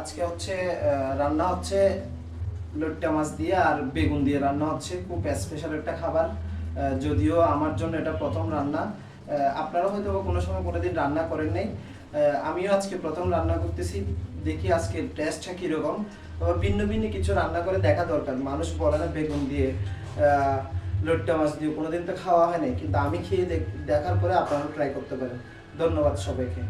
আজকে হচ্ছে রান্না হচ্ছে লইট্টা মাছ দিয়ে আর বেগুন দিয়ে রান্না হচ্ছে। খুব স্পেশাল একটা খাবার, যদিও আমার জন্য এটা প্রথম রান্না। আপনারা হয়তো কোনো সময় কোনোদিন রান্না করেন নাই, আমিও আজকে প্রথম রান্না করতেছি। দেখি আজকে টেস্টটা কীরকম। তবে ভিন্ন ভিন্ন কিছু রান্না করে দেখা দরকার। মানুষ বলে না বেগুন দিয়ে লইট্টা মাছ দিয়ে, কোনোদিন তো খাওয়া হয় নাই, কিন্তু আমি খেয়ে দেখার পরে আপনারাও ট্রাই করতে পারেন। ধন্যবাদ সবাইকে।